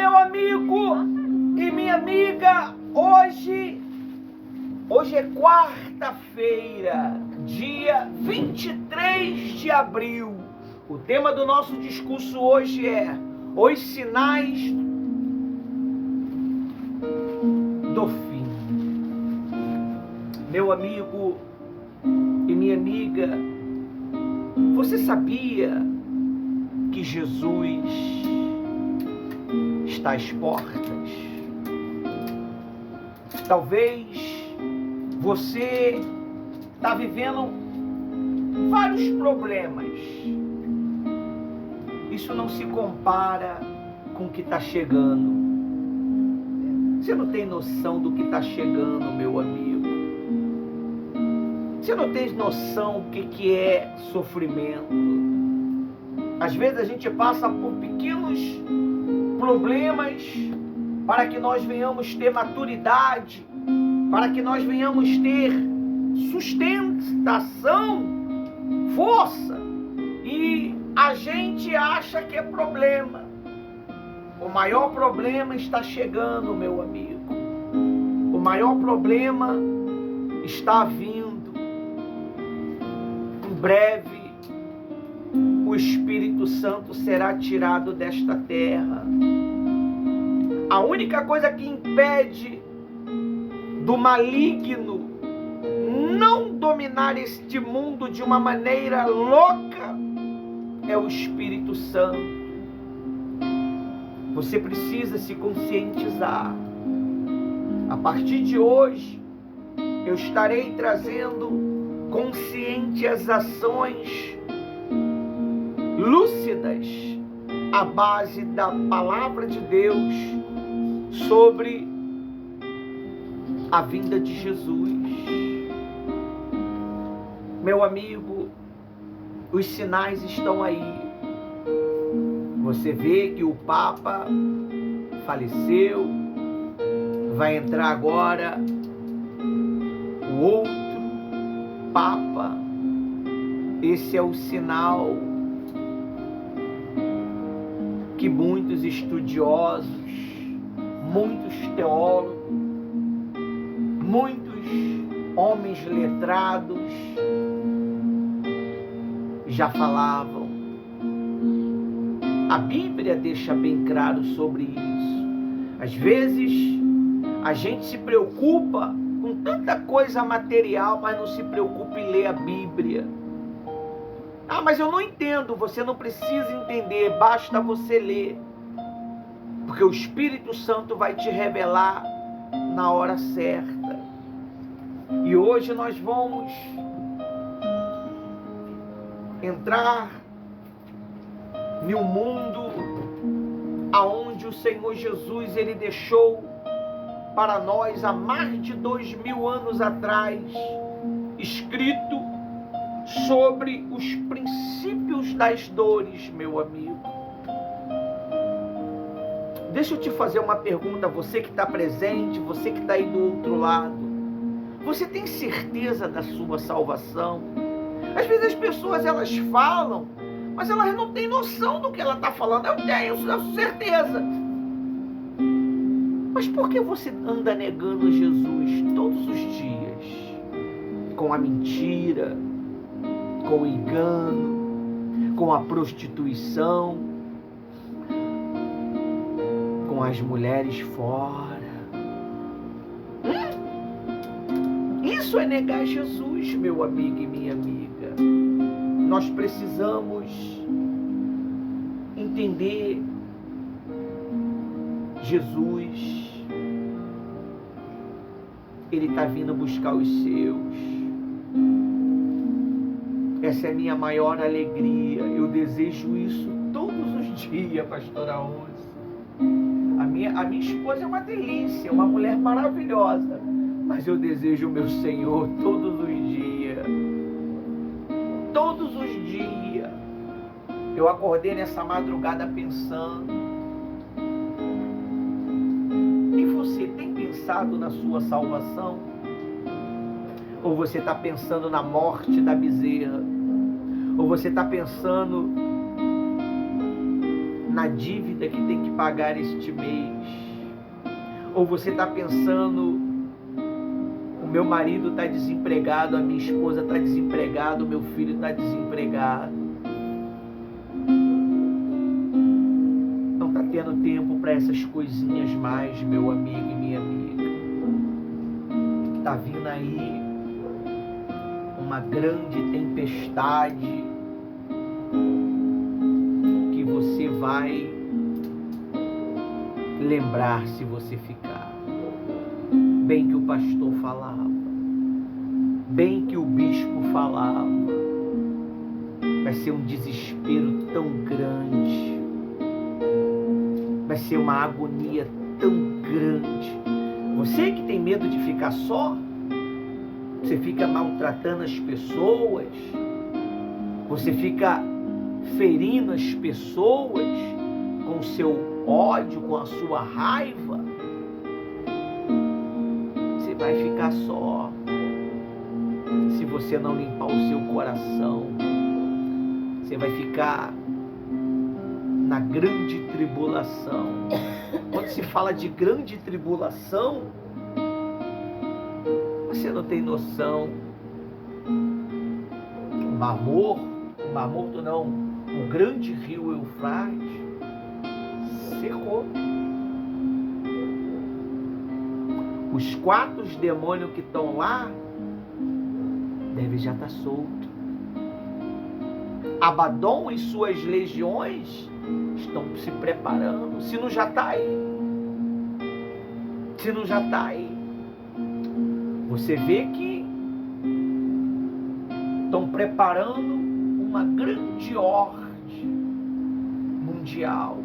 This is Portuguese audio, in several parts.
meu amigo e minha amiga, hoje é quarta-feira, dia 23 de abril. O tema do nosso discurso hoje é os sinais do fim. Meu amigo e minha amiga, você sabia que Jesus está às portas? Talvez você está vivendo vários problemas. Isso não se compara com o que está chegando. Você não tem noção do que está chegando, meu amigo. Você não tem noção o que é sofrimento. Às vezes a gente passa por pequenos problemas para que nós venhamos ter maturidade, para que nós venhamos ter sustentação, força, e a gente acha que é problema. O maior problema está chegando, meu amigo. O maior problema está vindo. Em breve, o Espírito Santo será tirado desta terra. A única coisa que impede do maligno não dominar este mundo de uma maneira louca é o Espírito Santo. Você precisa se conscientizar. A partir de hoje, eu estarei trazendo conscientizações lúcidas à base da palavra de Deus sobre a vinda de Jesus. Meu amigo, os sinais estão aí. Você vê que o Papa faleceu, vai entrar agora o outro Papa. Esse é o sinal que muitos estudiosos, muitos teólogos, muitos homens letrados já falavam. A Bíblia deixa bem claro sobre isso. Às vezes a gente se preocupa com tanta coisa material, mas não se preocupa em ler a Bíblia. Ah, mas eu não entendo. Você não precisa entender, basta você ler. Porque o Espírito Santo vai te revelar na hora certa. E hoje nós vamos entrar em um mundo aonde o Senhor Jesus, ele deixou para nós há mais de 2000 anos atrás, escrito sobre os princípios das dores, meu amigo. Deixa eu te fazer uma pergunta, você que está presente, você que está aí do outro lado. Você tem certeza da sua salvação? Às vezes as pessoas, elas falam, mas elas não têm noção do que ela está falando. Eu tenho certeza. Mas por que você anda negando Jesus todos os dias? Com a mentira, com o engano, com a prostituição, com as mulheres fora. Isso é negar Jesus, meu amigo e minha amiga. Nós precisamos entender Jesus. Ele está vindo buscar os seus. Essa é a minha maior alegria. Eu desejo isso todos os dias, pastora Onze. A minha esposa é uma delícia, uma mulher maravilhosa. Mas eu desejo o meu Senhor todos os dias. Todos os dias. Eu acordei nessa madrugada pensando. E você tem pensado na sua salvação? Ou você está pensando na morte da bezerra? Ou você está pensando na dívida que tem que pagar este mês. Ou você está pensando, o meu marido está desempregado, a minha esposa está desempregada, o meu filho está desempregado. Não está tendo tempo para essas coisinhas mais, meu amigo e minha amiga. Está vindo aí uma grande tempestade que você vai lembrar se você ficar. Bem que o pastor falava, bem que o bispo falava, vai ser um desespero tão grande, vai ser uma agonia tão grande. Você que tem medo de ficar só, você fica maltratando as pessoas, você fica ferindo as pessoas com o seu ódio, com a sua raiva, você vai ficar só se você não limpar o seu coração. Você vai ficar na grande tribulação. Quando se fala de grande tribulação, você não tem noção. O Mar Morto não, o grande rio Eufrates secou. Os 4 demônios que estão lá devem já estar soltos. Abaddon e suas legiões estão se preparando. Se não já está aí. Se não já está aí. Você vê que estão preparando uma grande ordem mundial.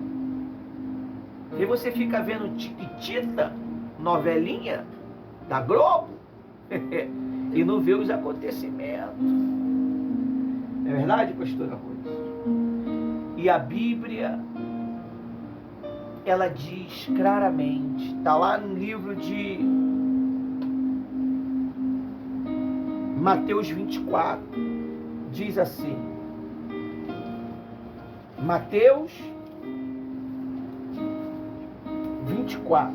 E você fica vendo Tiquitita, novelinha da Globo, e não vê os acontecimentos. Não é verdade, pastora Rose? E a Bíblia, ela diz claramente, está lá no livro de Mateus 24, diz assim, Mateus 24,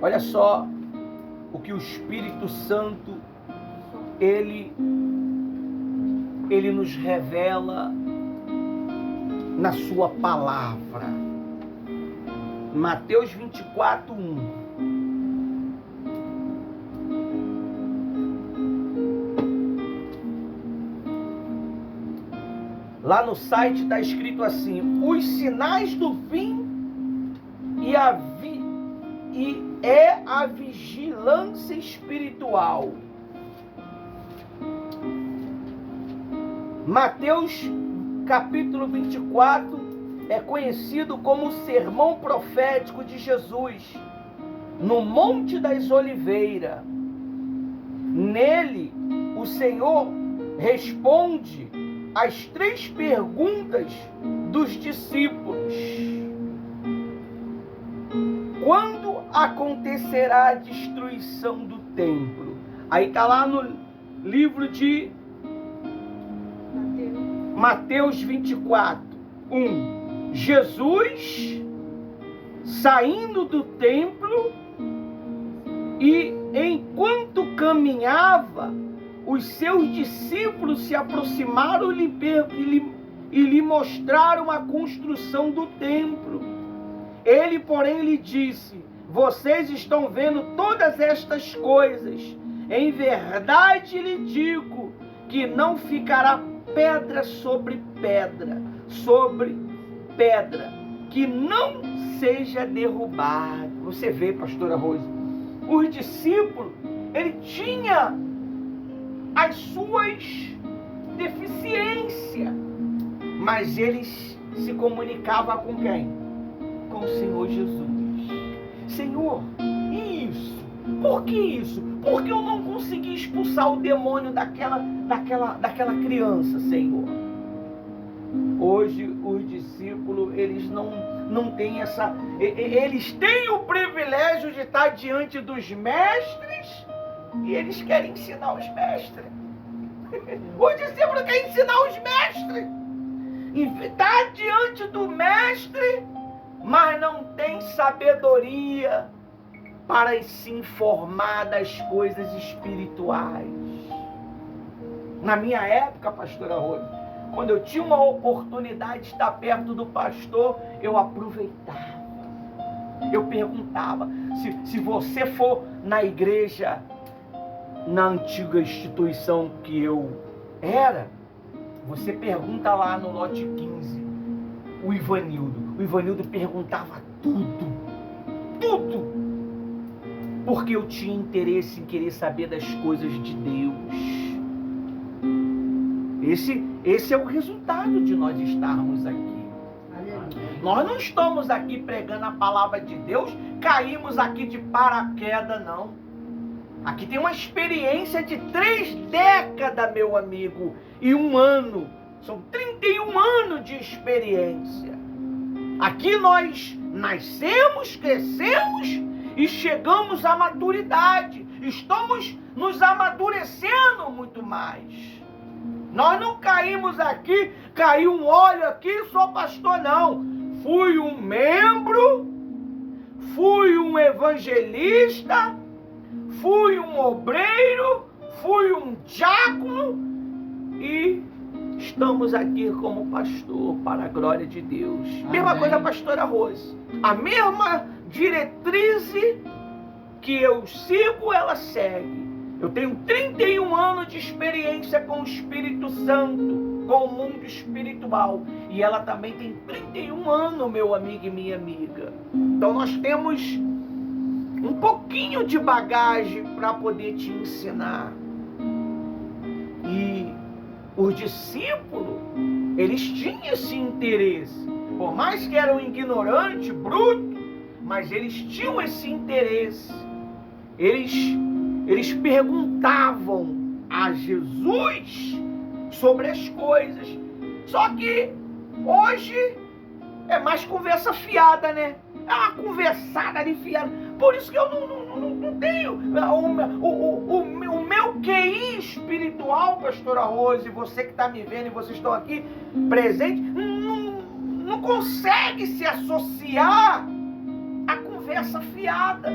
olha só o que o Espírito Santo, ele nos revela na sua palavra. Mateus 24, 1. Lá no site está escrito assim: os sinais do fim e a vigilância espiritual. Mateus capítulo 24 é conhecido como o sermão profético de Jesus no Monte das Oliveiras. Nele, o Senhor responde as 3 perguntas dos discípulos. Quando acontecerá a destruição do templo? Aí está lá no livro de Mateus 24, 1. Jesus saindo do templo e enquanto caminhava, os seus discípulos se aproximaram e lhe mostraram a construção do templo. Ele, porém, lhe disse: vocês estão vendo todas estas coisas. Em verdade lhe digo que não ficará pedra sobre pedra, que não seja derrubada. Você vê, pastora Rose, os discípulos, ele tinha as suas deficiências, mas eles se comunicavam com quem? Com o Senhor Jesus. Senhor, e isso? Por que isso? Porque eu não consegui expulsar o demônio daquela criança, Senhor. Hoje os discípulos, eles não têm essa... Eles têm o privilégio de estar diante dos mestres e eles querem ensinar os mestres. Os discípulos querem ensinar os mestres. está diante do mestre, mas não tem sabedoria para se informar das coisas espirituais. Na minha época, pastora Rose, quando eu tinha uma oportunidade de estar perto do pastor, eu aproveitava. Eu perguntava, se você for na igreja, na antiga instituição que eu era, você pergunta lá no lote 15, o Ivanildo. O Ivanildo perguntava tudo, porque eu tinha interesse em querer saber das coisas de Deus. Esse é o resultado de nós estarmos aqui. Nós não estamos aqui pregando a palavra de Deus, caímos aqui de paraquedas, não. Aqui tem uma experiência de 3 décadas, meu amigo, e 1 ano. São 31 anos de experiência. Aqui nós nascemos, crescemos e chegamos à maturidade. Estamos nos amadurecendo muito mais. Nós não caímos aqui, caiu um óleo aqui, sou pastor, não. Fui um membro, fui um evangelista, fui um obreiro, fui um diácono e estamos aqui como pastor, para a glória de Deus. Amém. Mesma coisa a pastora Rose. A mesma diretriz que eu sigo, ela segue. Eu tenho 31 anos de experiência com o Espírito Santo, com o mundo espiritual. E ela também tem 31 anos, meu amigo e minha amiga. Então nós temos um pouquinho de bagagem para poder te ensinar. E os discípulos, eles tinham esse interesse. Por mais que eram ignorantes, brutos, mas eles tinham esse interesse. Eles perguntavam a Jesus sobre as coisas. Só que hoje é mais conversa fiada, né? É uma conversada de fiada. Por isso que eu não tenho o meu QI espiritual, pastora Rose, você que está me vendo e vocês estão aqui presentes, não consegue se associar à conversa fiada.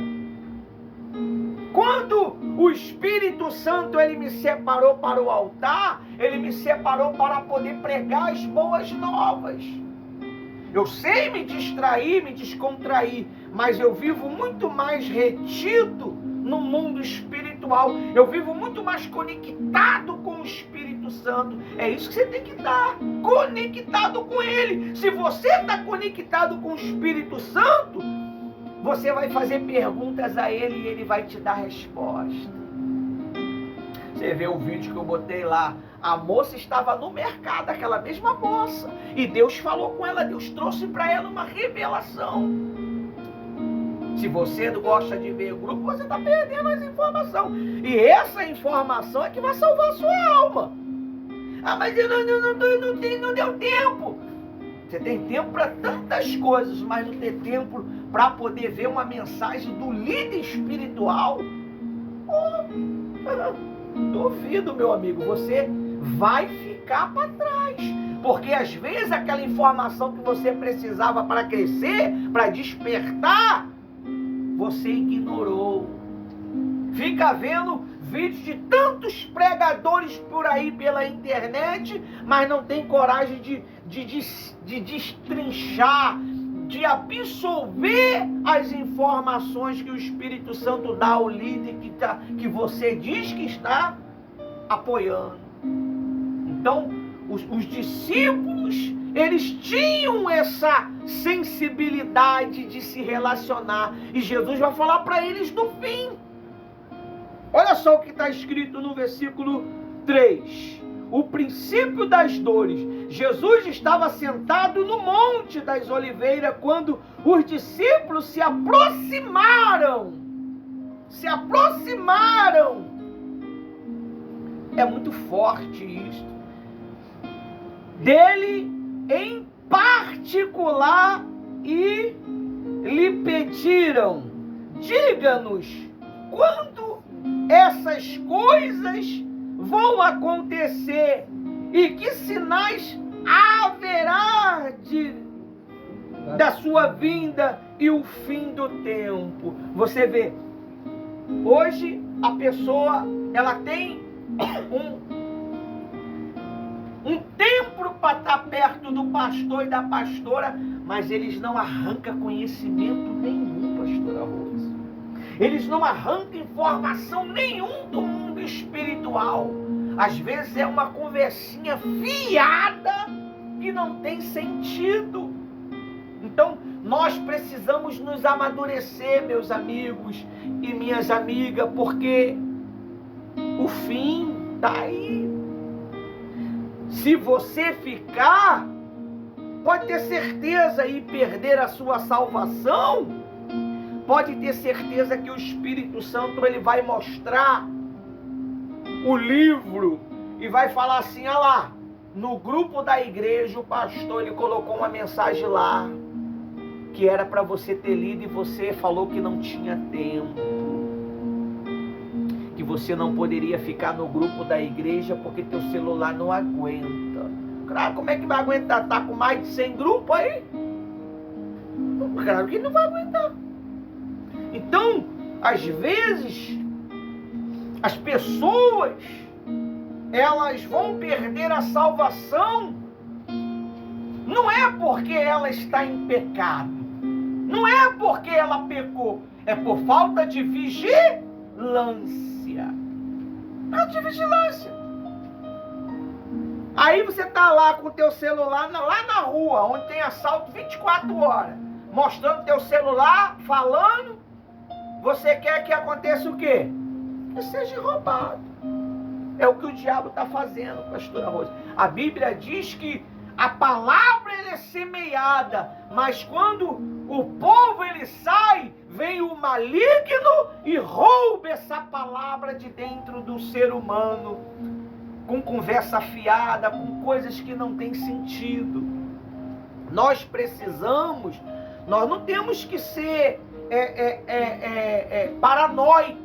Quando o Espírito Santo ele me separou para o altar, ele me separou para poder pregar as boas novas. Eu sei me distrair, me descontrair, mas eu vivo muito mais retido no mundo espiritual. Eu vivo muito mais conectado com o Espírito Santo. É isso que você tem que estar, conectado com Ele. Se você está conectado com o Espírito Santo, você vai fazer perguntas a Ele e Ele vai te dar resposta. Você vê o vídeo que eu botei lá. A moça estava no mercado, aquela mesma moça. E Deus falou com ela, Deus trouxe para ela uma revelação. Se você não gosta de ver o grupo, você está perdendo as informações. E essa informação é que vai salvar a sua alma. Ah, mas eu não deu tempo. Você tem tempo para tantas coisas, mas não tem tempo para poder ver uma mensagem do líder espiritual? Duvido, meu amigo, você vai ficar para trás. Porque às vezes aquela informação que você precisava para crescer, para despertar, você ignorou. Fica vendo vídeos de tantos pregadores por aí pela internet, mas não tem coragem de destrinchar, de absorver as informações que o Espírito Santo dá ao líder que você diz que está apoiando. Então, os discípulos, eles tinham essa sensibilidade de se relacionar. E Jesus vai falar para eles no fim. Olha só o que está escrito no versículo 3. O princípio das dores. Jesus estava sentado no Monte das Oliveiras quando os discípulos se aproximaram. É muito forte isso. Dele em particular e lhe pediram: diga-nos quando essas coisas vão acontecer e que sinais haverá da sua vinda e o fim do tempo. Você vê, hoje a pessoa, ela tem um templo para estar perto do pastor e da pastora, mas eles não arrancam conhecimento nenhum, pastora Rosa. Eles não arrancam informação nenhum do mundo espiritual. Às vezes é uma conversinha fiada que não tem sentido. Então, nós precisamos nos amadurecer, meus amigos e minhas amigas, porque o fim está aí. Se você ficar, pode ter certeza e perder a sua salvação, pode ter certeza que o Espírito Santo ele vai mostrar o livro e vai falar assim, olha lá, no grupo da igreja o pastor ele colocou uma mensagem lá que era para você ter lido e você falou que não tinha tempo, que você não poderia ficar no grupo da igreja porque teu celular não aguenta. Claro, como é que vai aguentar? Tá com mais de 100 grupos aí? Claro que não vai aguentar. Então, às vezes, as pessoas, elas vão perder a salvação, não é porque ela está em pecado, não é porque ela pecou, é por falta de vigilância. Falta de vigilância. Aí você está lá com o teu celular, lá na rua, onde tem assalto 24 horas, mostrando teu celular, falando, você quer que aconteça o quê? Que seja roubado. É o que o diabo está fazendo, pastora Rosa. A Bíblia diz que a palavra é semeada, mas quando o povo ele sai, vem o maligno e rouba essa palavra de dentro do ser humano, com conversa fiada, com coisas que não têm sentido. Nós precisamos, nós não temos que ser paranoico,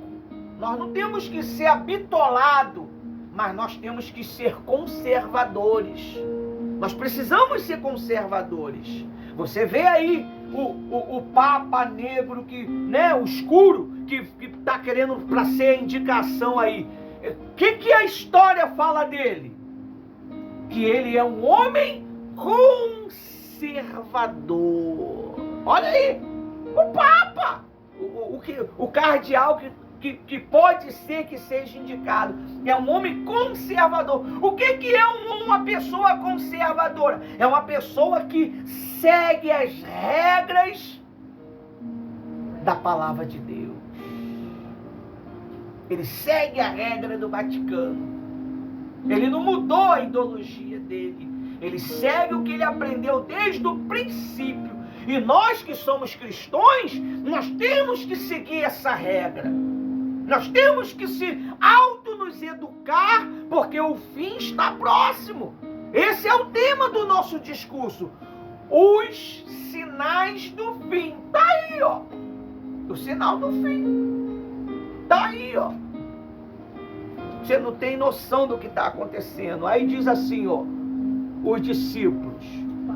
nós não temos que ser habitolado, mas nós temos que ser conservadores. Nós precisamos ser conservadores. Você vê aí o Papa negro, que, né, o escuro, que está querendo para ser a indicação aí. O que a história fala dele? Que ele é um homem conservador. Olha aí, o Papa, o cardeal que pode ser que seja indicado, é um homem conservador. O que é uma pessoa conservadora? É uma pessoa que segue as regras da palavra de Deus. Ele segue a regra do Vaticano. Ele não mudou a ideologia dele. Ele segue o que ele aprendeu desde o princípio. E nós que somos cristãos, nós temos que seguir essa regra. Nós temos que nos educar, porque o fim está próximo. Esse é o tema do nosso discurso. Os sinais do fim. Está aí, ó. O sinal do fim. Está aí, ó. Você não tem noção do que está acontecendo. Aí diz assim, ó, os discípulos.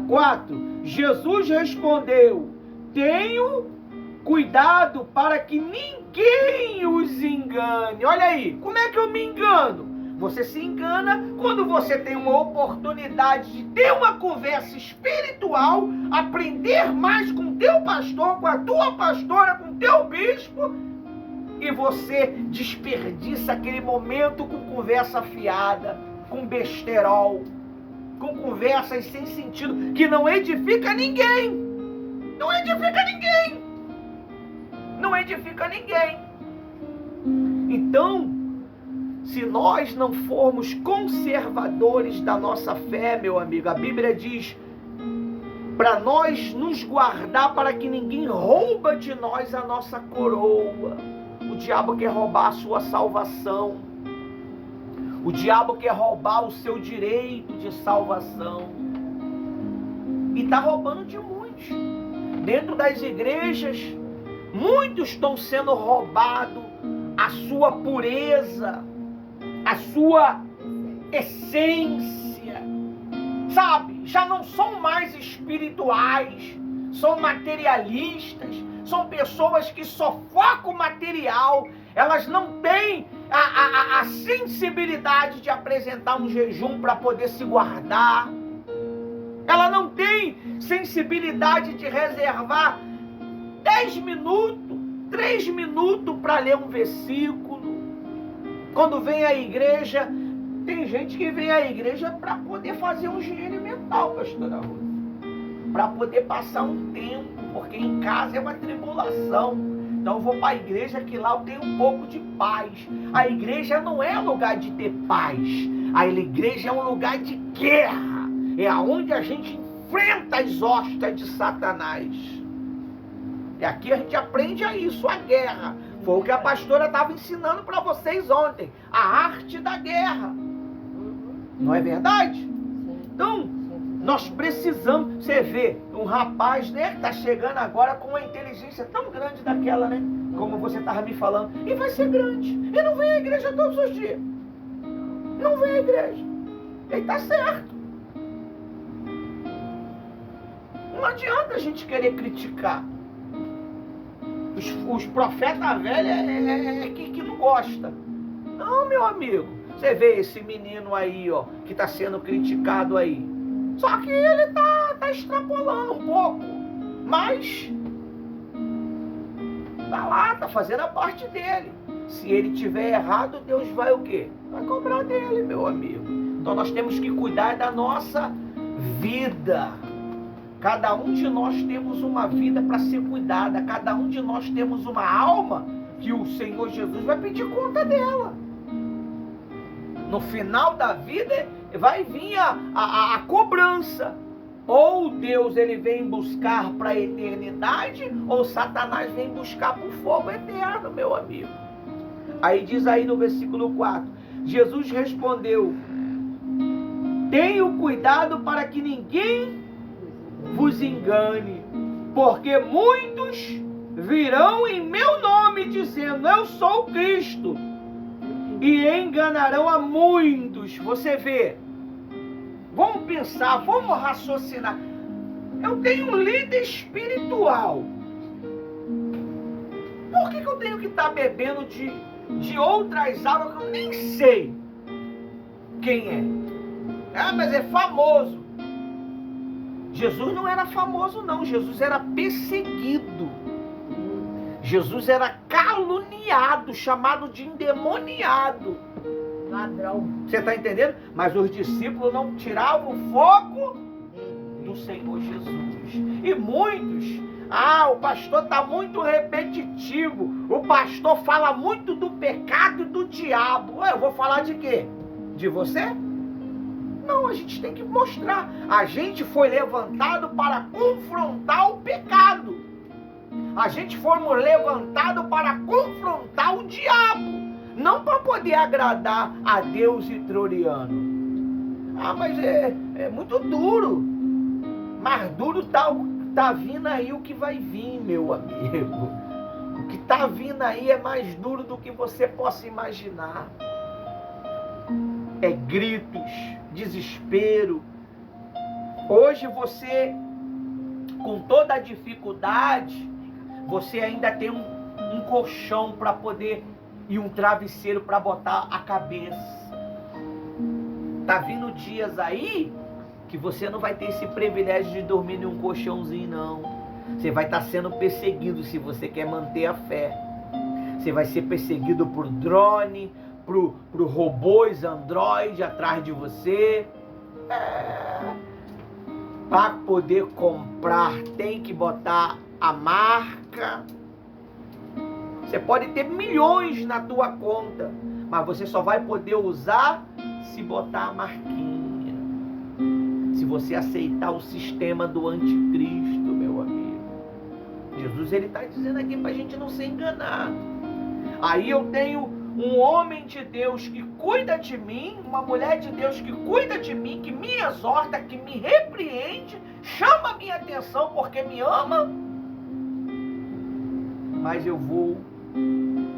4. Jesus respondeu: tenho cuidado para que ninguém os engane. Olha aí, como é que eu me engano? Você se engana quando você tem uma oportunidade de ter uma conversa espiritual, aprender mais com o teu pastor, com a tua pastora, com o teu bispo, e você desperdiça aquele momento com conversa fiada, com besterol, com conversas sem sentido, que não edifica ninguém. Não edifica ninguém. Não edifica ninguém. Então, se nós não formos conservadores da nossa fé, meu amigo, a Bíblia diz para nós nos guardar para que ninguém rouba de nós a nossa coroa. O diabo quer roubar a sua salvação. O diabo quer roubar o seu direito de salvação. E está roubando de muitos. Dentro das igrejas, muitos estão sendo roubados a sua pureza, a sua essência, sabe? já não são mais espirituais, são materialistas, são pessoas que só focam o material, elas não têm a sensibilidade de apresentar um jejum para poder se guardar, ela não tem sensibilidade de reservar 10 minutos, 3 minutos para ler um versículo. Quando vem à igreja, tem gente que vem à igreja para poder fazer um higiene mental, pastora Ruth, para poder passar um tempo, porque em casa é uma tribulação. Então eu vou para a igreja que lá eu tenho um pouco de paz. A igreja não é lugar de ter paz. A igreja é um lugar de guerra. É onde a gente enfrenta as hostas de Satanás. E aqui a gente aprende a isso, a guerra. Foi o que a pastora estava ensinando para vocês ontem. A arte da guerra. Não é verdade? Então, nós precisamos, você vê, um rapaz, né, que está chegando agora com uma inteligência tão grande daquela, né, como você estava me falando, e vai ser grande, e não vem à igreja todos os dias, não vem à igreja, ele está certo. Não adianta a gente querer criticar. Os profetas velhos que não gosta. Não, meu amigo, você vê esse menino aí, ó, que está sendo criticado aí. Só que ele tá extrapolando um pouco. Mas tá lá, tá fazendo a parte dele. Se ele tiver errado, Deus vai o quê? Vai cobrar dele, meu amigo. Então nós temos que cuidar da nossa vida. Cada um de nós temos uma vida para ser cuidada. Cada um de nós temos uma alma que o Senhor Jesus vai pedir conta dela. No final da vida vai vir a cobrança. Ou Deus ele vem buscar para a eternidade, ou Satanás vem buscar para o fogo eterno, meu amigo. Aí diz aí no versículo 4, Jesus respondeu: tenham cuidado para que ninguém vos engane, porque muitos virão em meu nome dizendo, eu sou o Cristo, e enganarão a muitos. Você vê, vamos pensar, vamos raciocinar. Eu tenho um líder espiritual. Por que eu tenho que estar bebendo de outras águas que eu nem sei quem é? Ah, mas é famoso. Jesus não era famoso, não. Jesus era perseguido. Jesus era caluniado, chamado de endemoniado. Ladrão. Você está entendendo? Mas os discípulos não tiravam o foco do Senhor Jesus. E muitos, o pastor está muito repetitivo. O pastor fala muito do pecado e do diabo. Eu vou falar de quê? De você? Não, a gente tem que mostrar. A gente foi levantado para confrontar o pecado. A gente foi levantado para confrontar o diabo. Não para poder agradar a Deus e Troriano. Mas é muito duro. Mas duro tá vindo aí o que vai vir, meu amigo. O que tá vindo aí é mais duro do que você possa imaginar. É gritos, desespero. Hoje você, com toda a dificuldade, você ainda tem um colchão para poder e um travesseiro para botar a cabeça. Tá vindo dias aí que você não vai ter esse privilégio de dormir em um colchãozinho, não. Você vai estar sendo perseguido se você quer manter a fé. Você vai ser perseguido por drone, por robôs, android atrás de você. Para poder comprar tem que botar a marca. Você pode ter milhões na tua conta, mas você só vai poder usar se botar a marquinha. Se você aceitar o sistema do anticristo, meu amigo. Jesus ele está dizendo aqui para a gente não ser enganado. Aí eu tenho um homem de Deus que cuida de mim, uma mulher de Deus que cuida de mim, que me exorta, que me repreende, chama a minha atenção porque me ama, mas eu vou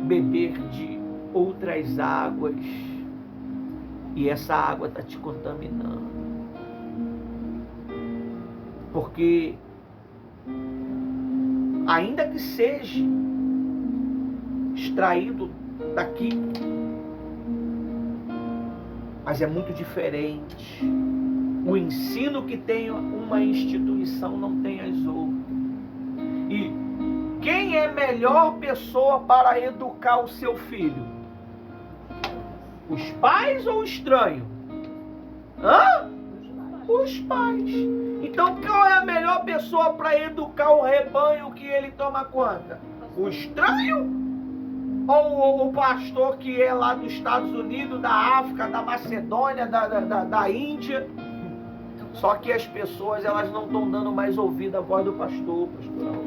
beber de outras águas e essa água está te contaminando. Porque, ainda que seja extraído daqui, mas é muito diferente. O ensino que tem uma instituição não tem as outras. E quem é melhor pessoa para educar o seu filho? Os pais ou o estranho? Os pais. Então qual é a melhor pessoa para educar o rebanho que ele toma conta? O estranho? Ou o pastor que é lá dos Estados Unidos, da África, da Macedônia, da Índia? Só que as pessoas, elas não estão dando mais ouvido à voz do pastor, pastoral.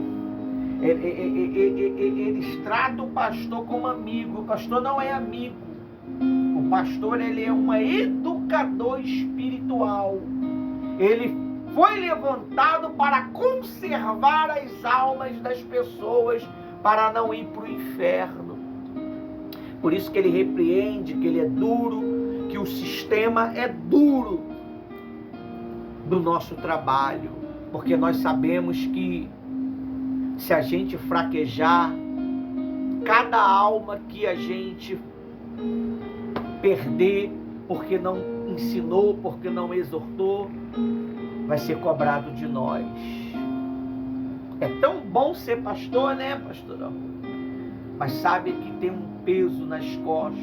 Eles tratam o pastor como amigo. O pastor não é amigo. O pastor, ele é um educador espiritual. Ele foi levantado para conservar as almas das pessoas, para não ir para o inferno. Por isso que ele repreende, que ele é duro, que o sistema é duro do nosso trabalho. Porque nós sabemos que se a gente fraquejar, cada alma que a gente perder, porque não ensinou, porque não exortou, vai ser cobrado de nós. É tão bom ser pastor, né, pastorão? Mas sabe que tem um peso nas costas,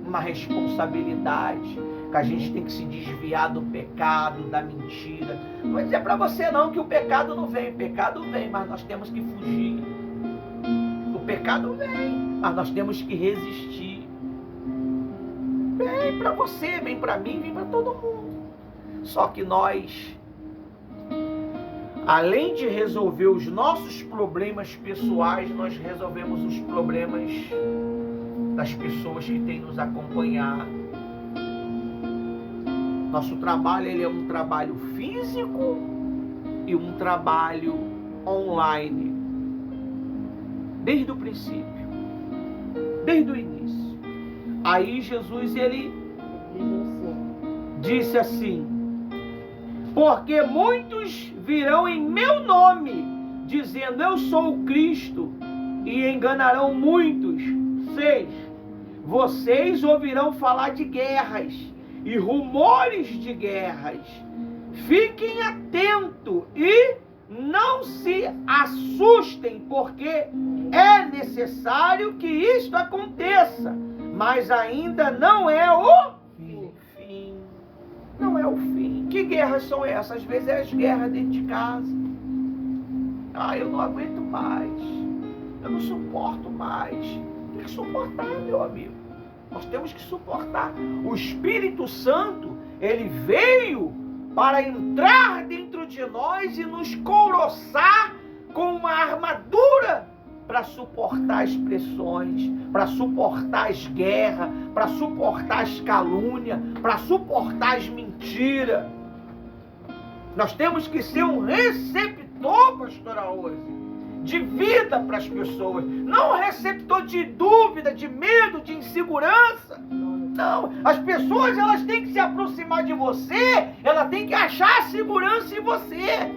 uma responsabilidade, que a gente tem que se desviar do pecado, da mentira. Não vou dizer para você não que o pecado não vem. O pecado vem, mas nós temos que fugir. O pecado vem, mas nós temos que resistir. Vem para você, vem para mim, vem para todo mundo. Só que nós, além de resolver os nossos problemas pessoais, nós resolvemos os problemas das pessoas que têm nos acompanhado. Nosso trabalho, ele é um trabalho físico e um trabalho online. Desde o princípio, desde o início. Aí Jesus, ele disse assim: porque muitos virão em meu nome, dizendo eu sou o Cristo, e enganarão muitos. 6. Vocês ouvirão falar de guerras e rumores de guerras. Fiquem atentos e não se assustem, porque é necessário que isto aconteça, mas ainda não é o fim. Não é o fim. Que guerras são essas? Às vezes é as guerras dentro de casa. Eu não aguento mais. Eu não suporto mais. Tem que suportar, meu amigo. Nós temos que suportar. O Espírito Santo, ele veio para entrar dentro de nós e nos couraçar com uma armadura para suportar as pressões, para suportar as guerras, para suportar as calúnias, para suportar as mentiras. Nós temos que ser um receptor, pastora Ose, de vida para as pessoas, não um receptor de dúvida, de medo, de insegurança. Não, as pessoas, elas têm que se aproximar de você, ela tem que achar a segurança em você.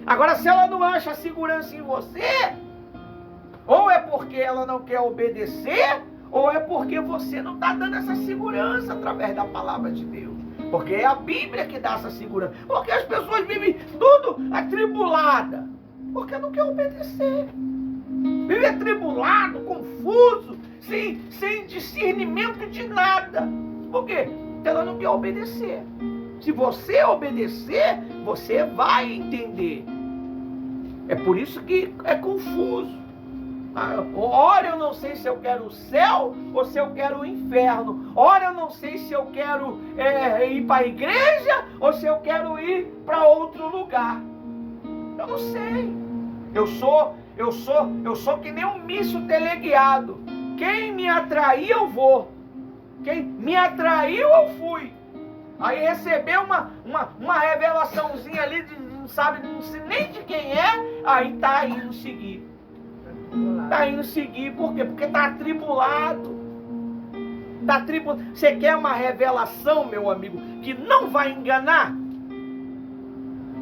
Agora, se ela não acha a segurança em você, ou é porque ela não quer obedecer, ou é porque você não está dando essa segurança através da palavra de Deus. Porque é a Bíblia que dá essa segurança. Porque as pessoas vivem tudo atribulada, porque não quer obedecer. Vive atribulado, confuso, sem discernimento de nada. Por quê? Porque ela não quer obedecer. Se você obedecer, você vai entender. É por isso que é confuso. Ora eu não sei se eu quero o céu ou se eu quero o inferno. Ora eu não sei se eu quero ir para a igreja ou se eu quero ir para outro lugar. Eu não sei. Eu sou que nem um míssil teleguiado. Quem me atrair eu vou. Quem me atraiu eu fui. Aí recebeu uma revelaçãozinha ali, não sabe nem de quem é, aí tá indo seguir. Tá indo seguir, por quê? Porque tá atribulado. Você quer uma revelação, meu amigo, que não vai enganar?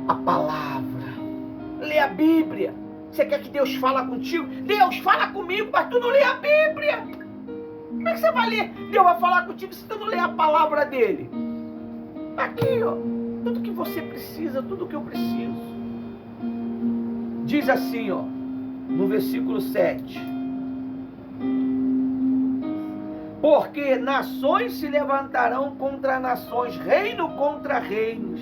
a palavra. Lê a Bíblia. Você quer que Deus fale contigo? Deus fala comigo, mas tu não lê a Bíblia. Como é que você vai ler? Deus vai falar contigo se tu não lê a palavra dele. Aqui, ó. Tudo que você precisa, tudo que eu preciso. Diz assim, ó, no versículo 7. Porque nações se levantarão contra nações, reino contra reinos.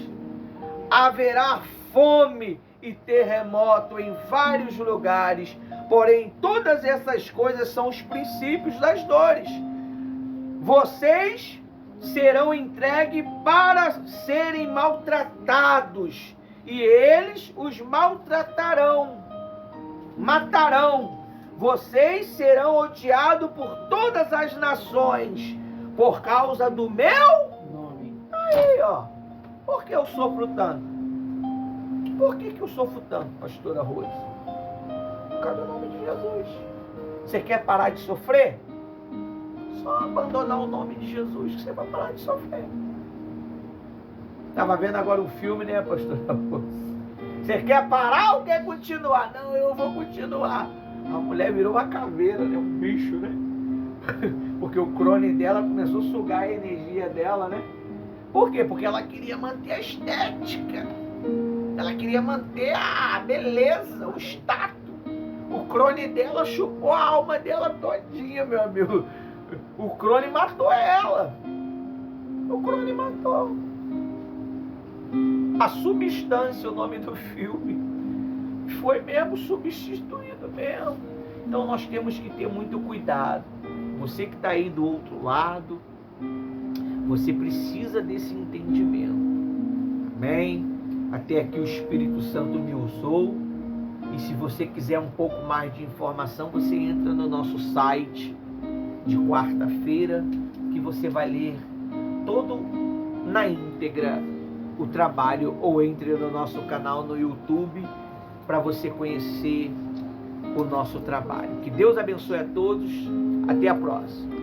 Haverá fome e terremoto em vários lugares. Porém, todas essas coisas são os princípios das dores. Vocês serão entregues para serem maltratados, e eles os maltratarão, matarão. Vocês serão odiados por todas as nações, por causa do meu nome. Aí, ó. Por que eu sofro tanto? Por que eu sofro tanto, pastora Rose? Por causa do nome de Jesus. Você quer parar de sofrer? Só abandonar o nome de Jesus que você vai parar de sofrer. Estava vendo agora um filme, né, pastora Rose? Você quer parar ou quer continuar? Não, eu vou continuar. A mulher virou uma caveira, né? Um bicho, né? Porque o crone dela começou a sugar a energia dela, né? Por quê? Porque ela queria manter a estética. Ela queria manter a beleza, o status. O crone dela chupou a alma dela todinha, meu amigo. O crone matou ela. O crone matou. A substância, o nome do filme, foi mesmo substituído mesmo. Então nós temos que ter muito cuidado. Você que está aí do outro lado, você precisa desse entendimento. Amém? Até aqui o Espírito Santo me usou. E se você quiser um pouco mais de informação, você entra no nosso site de quarta-feira, que você vai ler todo na íntegra o trabalho, ou entre no nosso canal no YouTube para você conhecer o nosso trabalho. Que Deus abençoe a todos. Até a próxima.